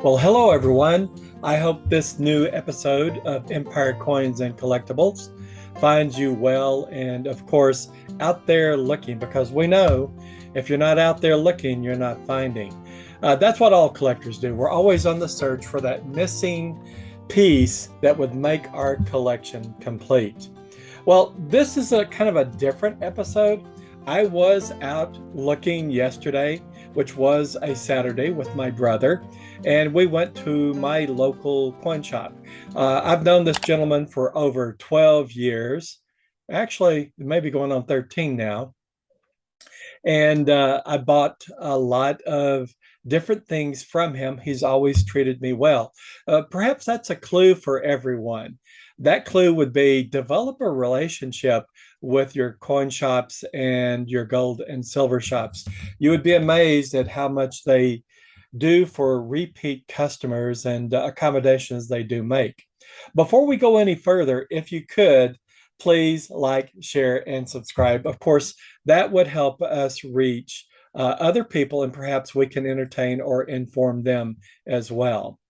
Well, hello everyone. I hope this new episode of Empire Coins and Collectibles finds you well and, of course, out there looking, because we know if you're not out there looking, you're not finding. That's what all collectors do. We're always on the search for that missing piece that would make our collection complete. Well, this is a kind of a different episode. I was out looking yesterday, which was a Saturday, with my brother, and we went to my local coin shop. I've known this gentleman for over 12 years, actually, maybe going on 13 now. And I bought a lot of different things from him. He's always treated me well. Perhaps that's a clue for everyone. That clue would be develop a relationship with your coin shops and your gold and silver shops. You would be amazed at how much they do for repeat customers and accommodations they do make. Before we go any further, if you could, please like, share, and subscribe. Of course, that would help us reach other people, and perhaps we can entertain or inform them as well.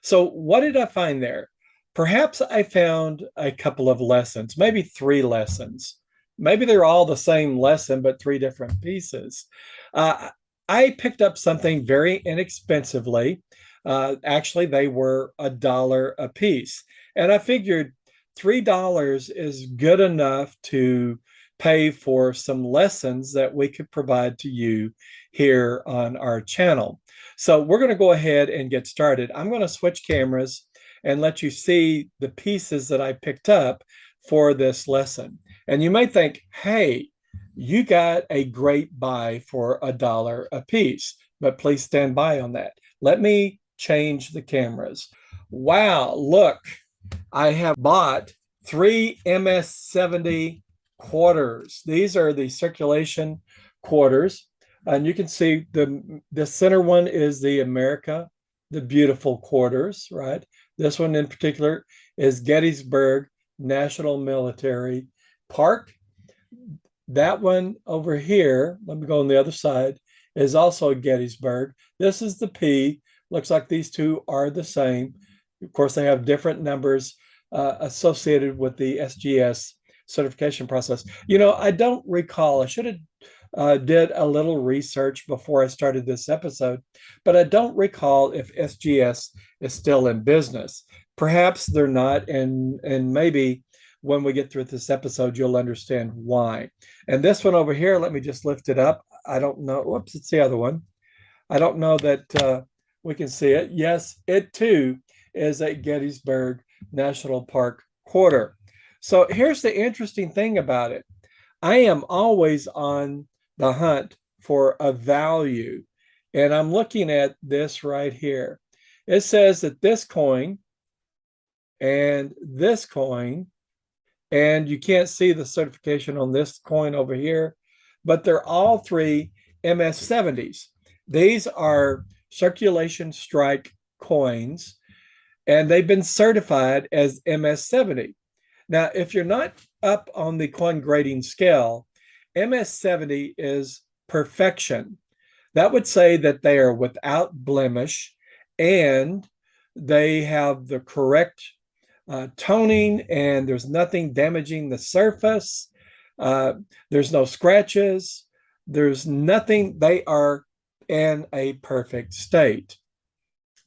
So, what did I find there? Perhaps I found a couple of lessons, maybe three lessons. Maybe they're all the same lesson, but three different pieces. Uh, I picked up something very inexpensively. Actually, they were $1 a piece. And I figured $3 is good enough to pay for some lessons that we could provide to you here on our channel. So we're going to go ahead and get started. I'm going to switch cameras and let you see the pieces that I picked up for this lesson. And you may think, hey, you got a great buy for $1 a piece, but please stand by on that. Let me change the cameras. Wow, look, I have bought 3 MS-70 quarters. These are the circulation quarters. And you can see the center one is the America, the beautiful quarters, right? This one in particular is Gettysburg National Military Park. That one over here, let me go on the other side, is also Gettysburg. This is the P. Looks like these two are the same. Of course, they have different numbers associated with the SGS certification process. You know, I don't recall. I should have did a little research before I started this episode, but I don't recall if SGS is still in business. Perhaps they're not, and maybe when we get through this episode, you'll understand why. And this one over here, let me just lift it up. I don't know. Whoops, it's the other one. I don't know that we can see it. Yes, it too is a Gettysburg National Park quarter. So here's the interesting thing about it. I am always on the hunt for a value. And I'm looking at this right here. It says that this coin and this coin, and you can't see the certification on this coin over here, but they're all three MS-70s. These are circulation strike coins, and they've been certified as MS-70. Now, if you're not up on the coin grading scale, MS-70 is perfection. That would say that they are without blemish and they have the correct toning, and there's nothing damaging the surface. There's no scratches. There's nothing. They are in a perfect state.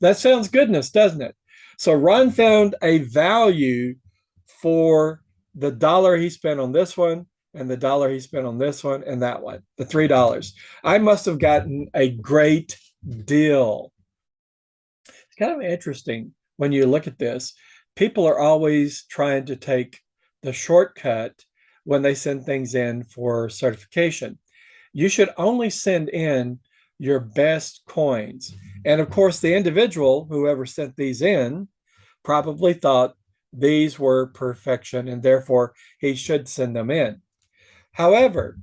That sounds goodness, doesn't it? So Ron found a value for the dollar he spent on this one and the dollar he spent on this one and that one, the $3. I must have gotten a great deal. It's kind of interesting when you look at this. People are always trying to take the shortcut when they send things in for certification. You should only send in your best coins. And of course, the individual, whoever sent these in, probably thought these were perfection and therefore he should send them in. However,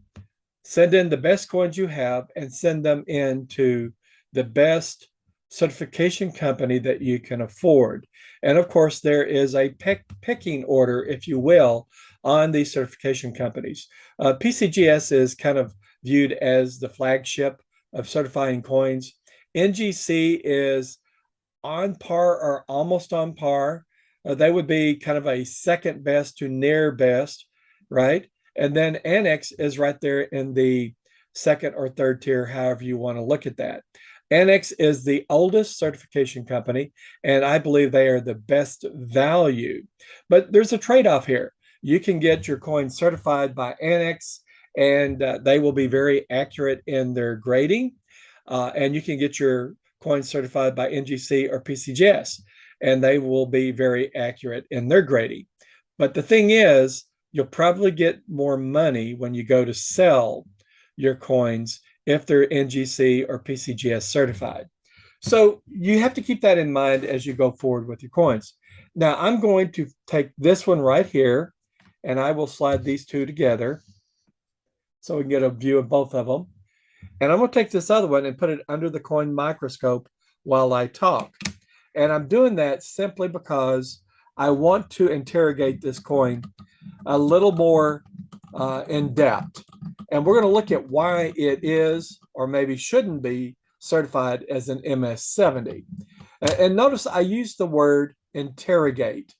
send in the best coins you have and send them in to the best certification company that you can afford. And of course, there is a picking order, if you will, on these certification companies. PCGS is kind of viewed as the flagship of certifying coins. NGC is on par or almost on par. They would be kind of a second best to near best, right? And then Annex is right there in the second or third tier, however you want to look at that. Annex is the oldest certification company, and I believe they are the best value. But there's a trade-off here. You can get your coin certified by Annex, and they will be very accurate in their grading. And you can get your coins certified by NGC or PCGS, and they will be very accurate in their grading. But the thing is, you'll probably get more money when you go to sell your coins if they're NGC or PCGS certified. So you have to keep that in mind as you go forward with your coins. Now I'm going to take this one right here, and I will slide these two together so we can get a view of both of them. And I'm going to take this other one and put it under the coin microscope while I talk. And I'm doing that simply because I want to interrogate this coin a little more in depth. And we're going to look at why it is or maybe shouldn't be certified as an MS-70. And notice I use the word interrogate.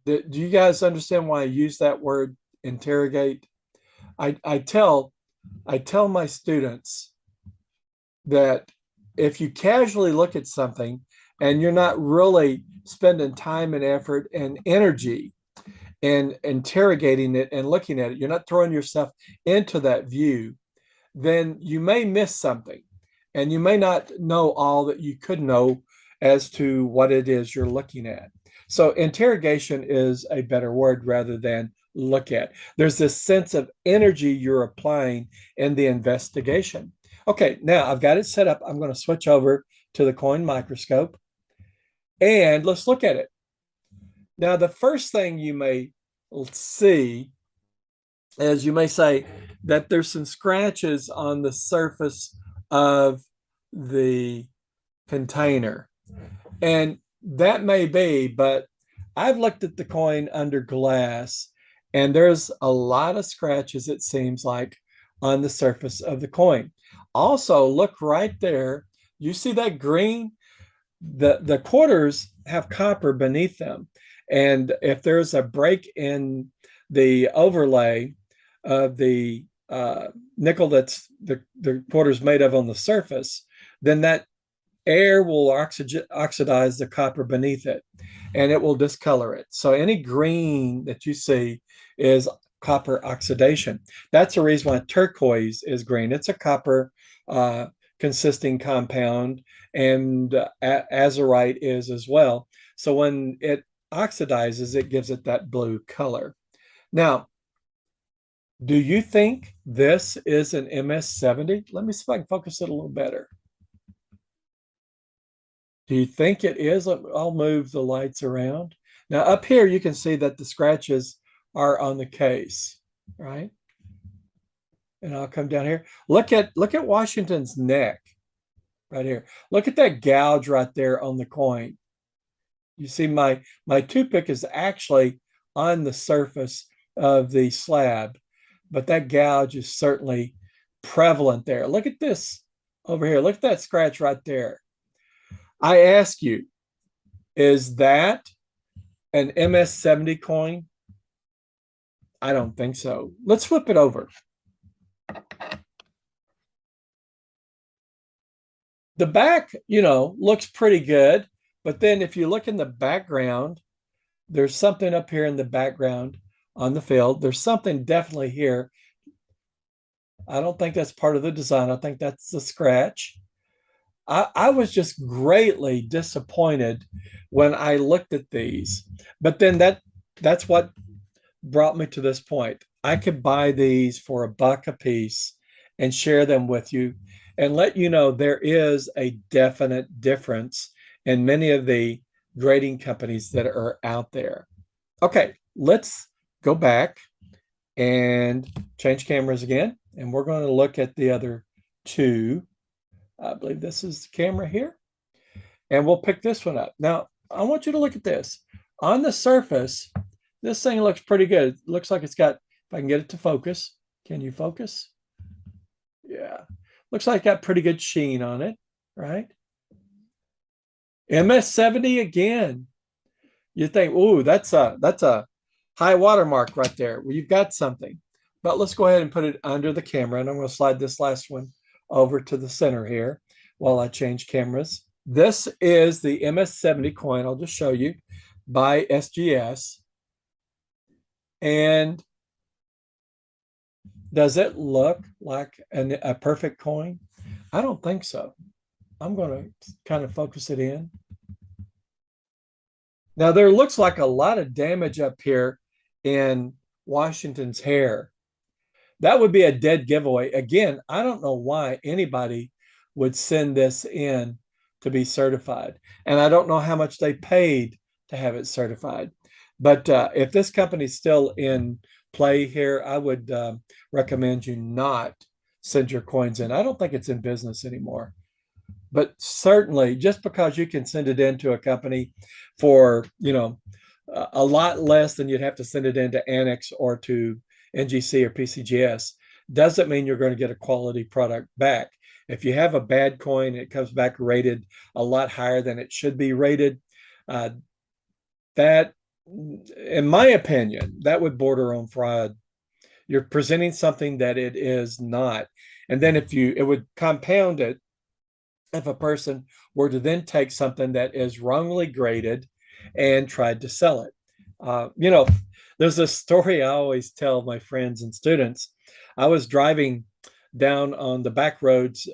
Do you guys understand why I use that word interrogate? I tell my students that if you casually look at something and you're not really spending time and effort and energy in interrogating it and looking at it, you're not throwing yourself into that view, then you may miss something and you may not know all that you could know as to what it is you're looking at. So interrogation is a better word rather than look at. There's this sense of energy you're applying in the investigation. Okay, now I've got it set up. I'm going to switch over to the coin microscope and let's look at it. Now, the first thing you may see is you may say that there's some scratches on the surface of the container. And that may be, but I've looked at the coin under glass and there's a lot of scratches, it seems like, on the surface of the coin. Also, look right there. You see that green? The quarters have copper beneath them. And if there's a break in the overlay of the nickel that's the quarters made of on the surface, then that air will oxidize the copper beneath it and it will discolor it. So any green that you see is copper oxidation. That's the reason why turquoise is green. It's a copper consisting compound, and azurite is as well. So when it oxidizes, it gives it that blue color. Now, do you think this is an MS-70? Let me see if I can focus it a little better. Do you think it is? I'll move the lights around. Now up here, you can see that the scratches are on the case, right? And I'll come down here. Look at Washington's neck right here. Look at that gouge right there on the coin. You see my toothpick is actually on the surface of the slab, but that gouge is certainly prevalent there. Look at this over here. Look at that scratch right there. I ask you, is that an MS-70 coin? I don't think so. Let's flip it over. The back, looks pretty good. But then if you look in the background, there's something up here in the background on the field. There's something definitely here. I don't think that's part of the design. I think that's the scratch. I was just greatly disappointed when I looked at these. But then that's what brought me to this point. I could buy these for $1 a piece and share them with you and let you know there is a definite difference in many of the grading companies that are out there. Okay, let's go back and change cameras again. And we're going to look at the other two. I believe this is the camera here. And we'll pick this one up. Now, I want you to look at this. On the surface, this thing looks pretty good. It looks like it's got, if I can get it to focus. Can you focus? Yeah. Looks like it got pretty good sheen on it, right? MS-70 again. You think, ooh, that's a high watermark right there. Well, you've got something. But let's go ahead and put it under the camera. And I'm going to slide this last one over to the center here while I change cameras. This is the MS-70 coin. I'll just show you by SGS. And does it look like a perfect coin? I don't think so. I'm going to kind of focus it in. Now, there looks like a lot of damage up here in Washington's hair. That would be a dead giveaway. Again, I don't know why anybody would send this in to be certified. And I don't know how much they paid to have it certified. But if this company's still in play here, I would recommend you not send your coins in. I don't think it's in business anymore. But certainly, just because you can send it into a company for, a lot less than you'd have to send it into Annex or to NGC or PCGS, doesn't mean you're going to get a quality product back. If you have a bad coin, it comes back rated a lot higher than it should be rated. That, in my opinion, that would border on fraud. You're presenting something that it is not. And then it would compound it if a person were to then take something that is wrongly graded and tried to sell it. There's a story I always tell my friends and students. I was driving down on the back roads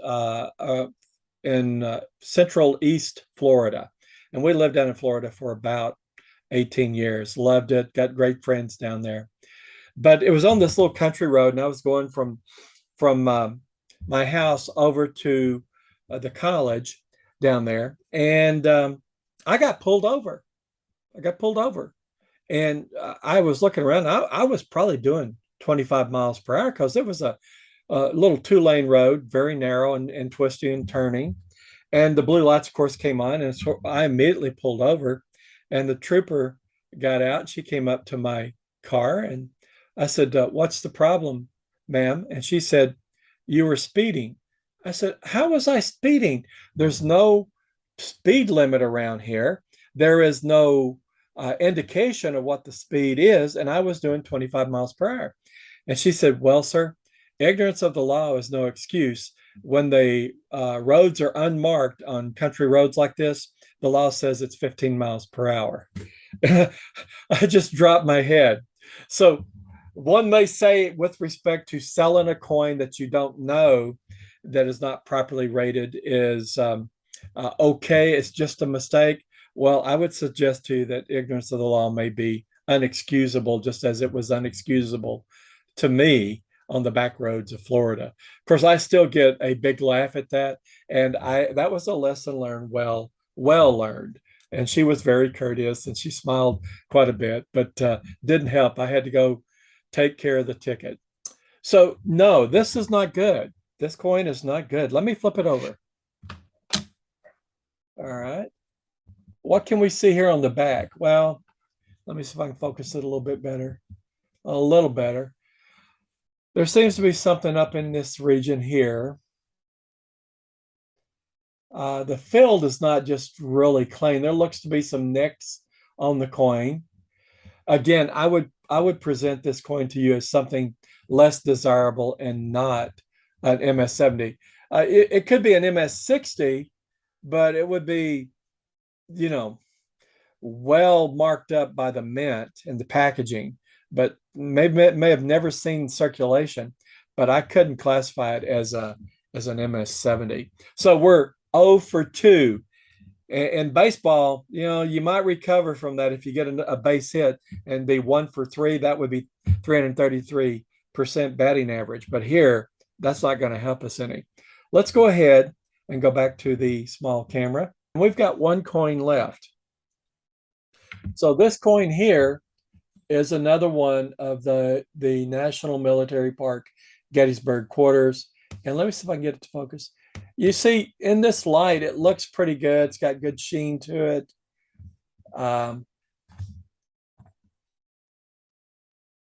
in Central East Florida, and we lived down in Florida for about 18 years. Loved it. Got great friends down there. But it was on this little country road, and I was going from my house over to the college down there, and I got pulled over. And I was looking around. I was probably doing 25 miles per hour because it was a little 2-lane road, very narrow and twisty and turning. And the blue lights, of course, came on, and so I immediately pulled over. And the trooper got out. She came up to my car, and I said, "What's the problem, ma'am?" And she said, "You were speeding." I said, "How was I speeding? There's no speed limit around here. There is no indication of what the speed is, and I was doing 25 miles per hour." And she said, "Well, sir, ignorance of the law is no excuse. When the roads are unmarked on country roads like this, the law says it's 15 miles per hour." I just dropped my head. So one may say, with respect to selling a coin that you don't know, that is not properly rated, is okay, it's just a mistake. Well, I would suggest to you that ignorance of the law may be unexcusable, just as it was unexcusable to me on the back roads of Florida. Of course, I still get a big laugh at that, and that was a lesson learned, well learned. And she was very courteous, and she smiled quite a bit, but didn't help. I had to go take care of the ticket. So no, this is not good. This coin is not good. Let me flip it over. All right. What can we see here on the back? Well, let me see if I can focus it a little bit better. A little better. There seems to be something up in this region here. The field is not just really clean. There looks to be some nicks on the coin. Again, I would present this coin to you as something less desirable and not an MS-70. It could be an MS-60, but it would be, well marked up by the mint and the packaging, but may have never seen circulation. But I couldn't classify it as an MS-70. So we're 0 for 2. In baseball, you might recover from that if you get a base hit and be 1 for 3. That would be 333% batting average. But here, that's not going to help us any. Let's go ahead and go back to the small camera. We've got one coin left. So this coin here is another one of the National Military Park Gettysburg quarters. And let me see if I can get it to focus. You see, in this light, it looks pretty good. It's got good sheen to it.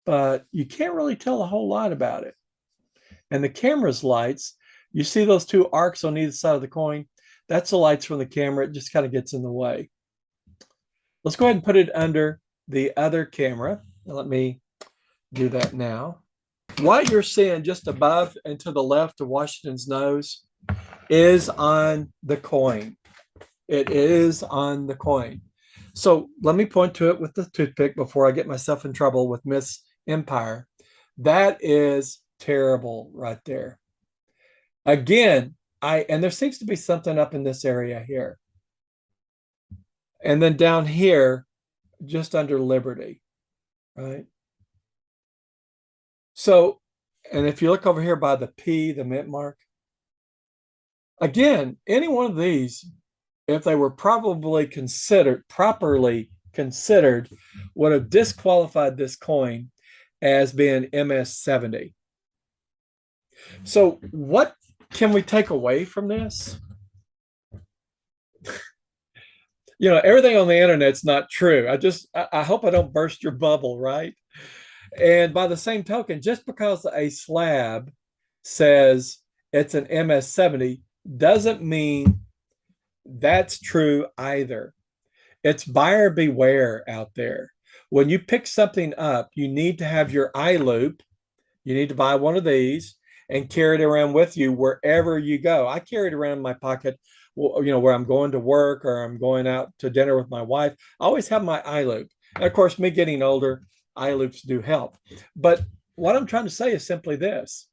But you can't really tell a whole lot about it. And the camera's lights, you see those two arcs on either side of the coin? That's the lights from the camera. It just kind of gets in the way. Let's go ahead and put it under the other camera. Let me do that now. What you're seeing just above and to the left of Washington's nose is on the coin. It is on the coin. So let me point to it with the toothpick before I get myself in trouble with Miss Empire. That is terrible right there. Again, and there seems to be something up in this area here. And then down here, just under Liberty, right? So, and if you look over here by the P, the mint mark, again, any one of these, if they were properly considered, would have disqualified this coin as being MS-70. So what can we take away from this? You know, everything on the internet's not true. I hope I don't burst your bubble, right? And by the same token, just because a slab says it's an MS-70 doesn't mean that's true either. It's buyer beware out there. When you pick something up, you need to have your eye loop. You need to buy one of these and carry it around with you wherever you go. I carry it around in my pocket, you know, where I'm going to work or I'm going out to dinner with my wife. I always have my eye loop. And of course, me getting older, eye loops do help. But what I'm trying to say is simply this.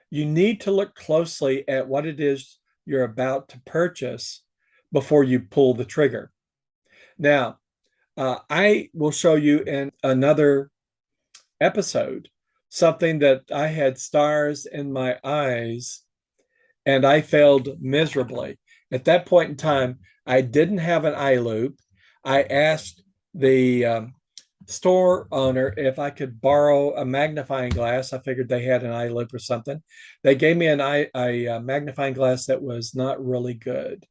You need to look closely at what it is you're about to purchase before you pull the trigger. Now, I will show you in another episode something that I had stars in my eyes and I failed miserably. At that point in time, I didn't have an eye loop. I asked the store owner if I could borrow a magnifying glass. I figured they had an eye loop or something. They gave me a magnifying glass that was not really good.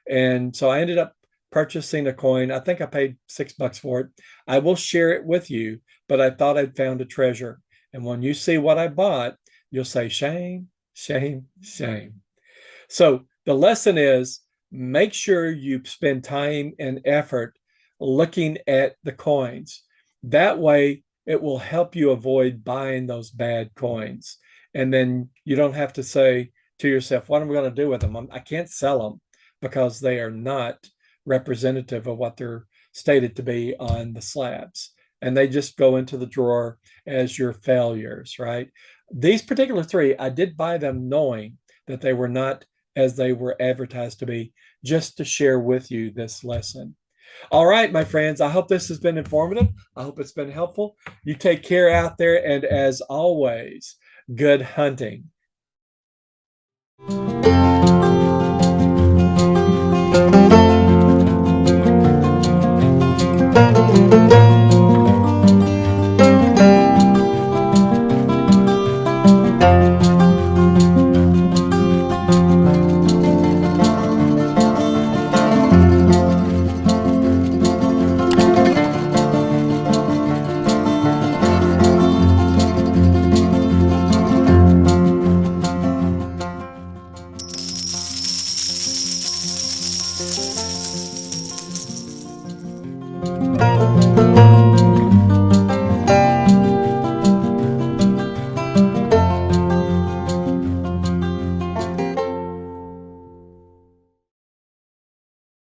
And so I ended up purchasing a coin. I think I paid $6 for it. I will share it with you, but I thought I'd found a treasure. And when you see what I bought, you'll say, shame, shame, shame. So the lesson is make sure you spend time and effort looking at the coins. That way, it will help you avoid buying those bad coins. And then you don't have to say to yourself, what am I going to do with them? I can't sell them because they are not representative of what they're stated to be on the slabs. And they just go into the drawer as your failures, right? These particular three, I did buy them knowing that they were not as they were advertised to be, just to share with you this lesson. All right, my friends, I hope this has been informative. I hope it's been helpful. You take care out there, and as always, good hunting.